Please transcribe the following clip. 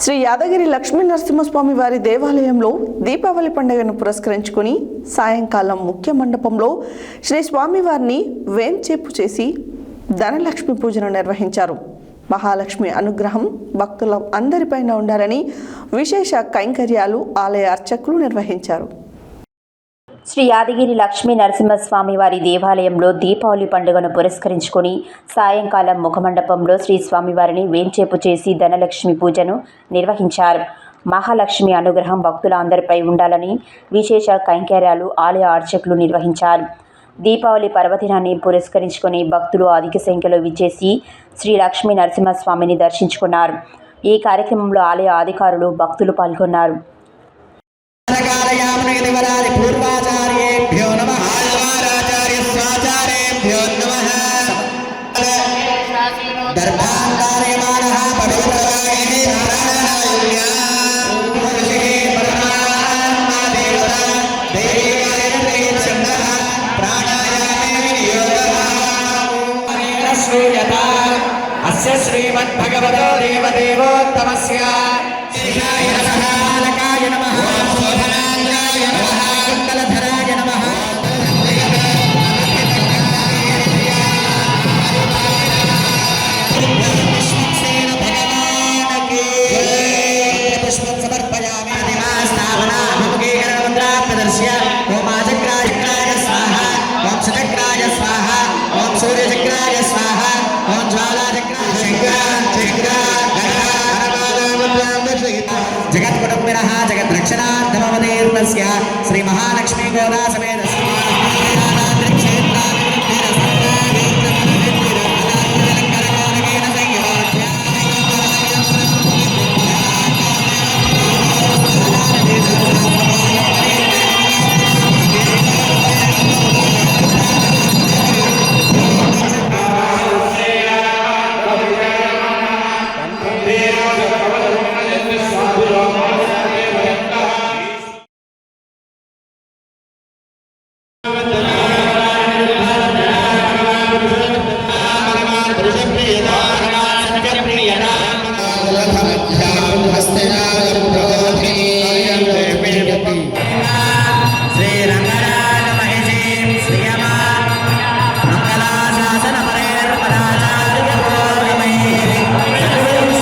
శ్రీ యాదగిరి లక్ష్మీ నరసింహస్వామి వారి దేవాలయంలో దీపావళి పండుగను పురస్కరించుకుని సాయంకాలం ముఖ్య మండపంలో శ్రీ స్వామివారిని వేంచేపు చేసి ధనలక్ష్మి పూజను నిర్వహించారు. మహాలక్ష్మి అనుగ్రహం భక్తుల అందరిపైన ఉండాలని విశేష కైంకర్యాలు ఆలయ అర్చకులు నిర్వహించారు. శ్రీ యాదగిరి లక్ష్మీ నరసింహస్వామి వారి దేవాలయంలో దీపావళి పండుగను పురస్కరించుకొని సాయంకాలం ముఖమండపంలో శ్రీ స్వామివారిని వేంచేపు చేసి ధనలక్ష్మి పూజను నిర్వహించారు. మహాలక్ష్మి అనుగ్రహం భక్తుల అందరిపై ఉండాలని విశేష కైంకర్యాలు ఆలయ అర్చకులు నిర్వహించారు. దీపావళి పర్వదినాన్ని పురస్కరించుకొని భక్తులు అధిక సంఖ్యలో విచ్చేసి శ్రీ లక్ష్మీ నరసింహస్వామిని దర్శించుకున్నారు. ఈ కార్యక్రమంలో ఆలయ అధికారులు భక్తులు పాల్గొన్నారు. పూర్వాచార్యేభ్యో నమః ఆచార్య స్వాచార్యేభ్యో నమః దర్భాంతారేమానః పవిత్రవాగే నారాయణాయ పరమాత్మా దేవత దేవీయ చందః ప్రాణాయామే యోగః శ్రూయత అస్య శ్రీమద్ భగవతో దేవదేవోత్తమస్య శ్రీయాయ సహాలకాయ నమః जगत्कुटुम्बिनः जगद्रक्षणार्थमवतीर्णस्य श्री महालक्ष्मी गोदास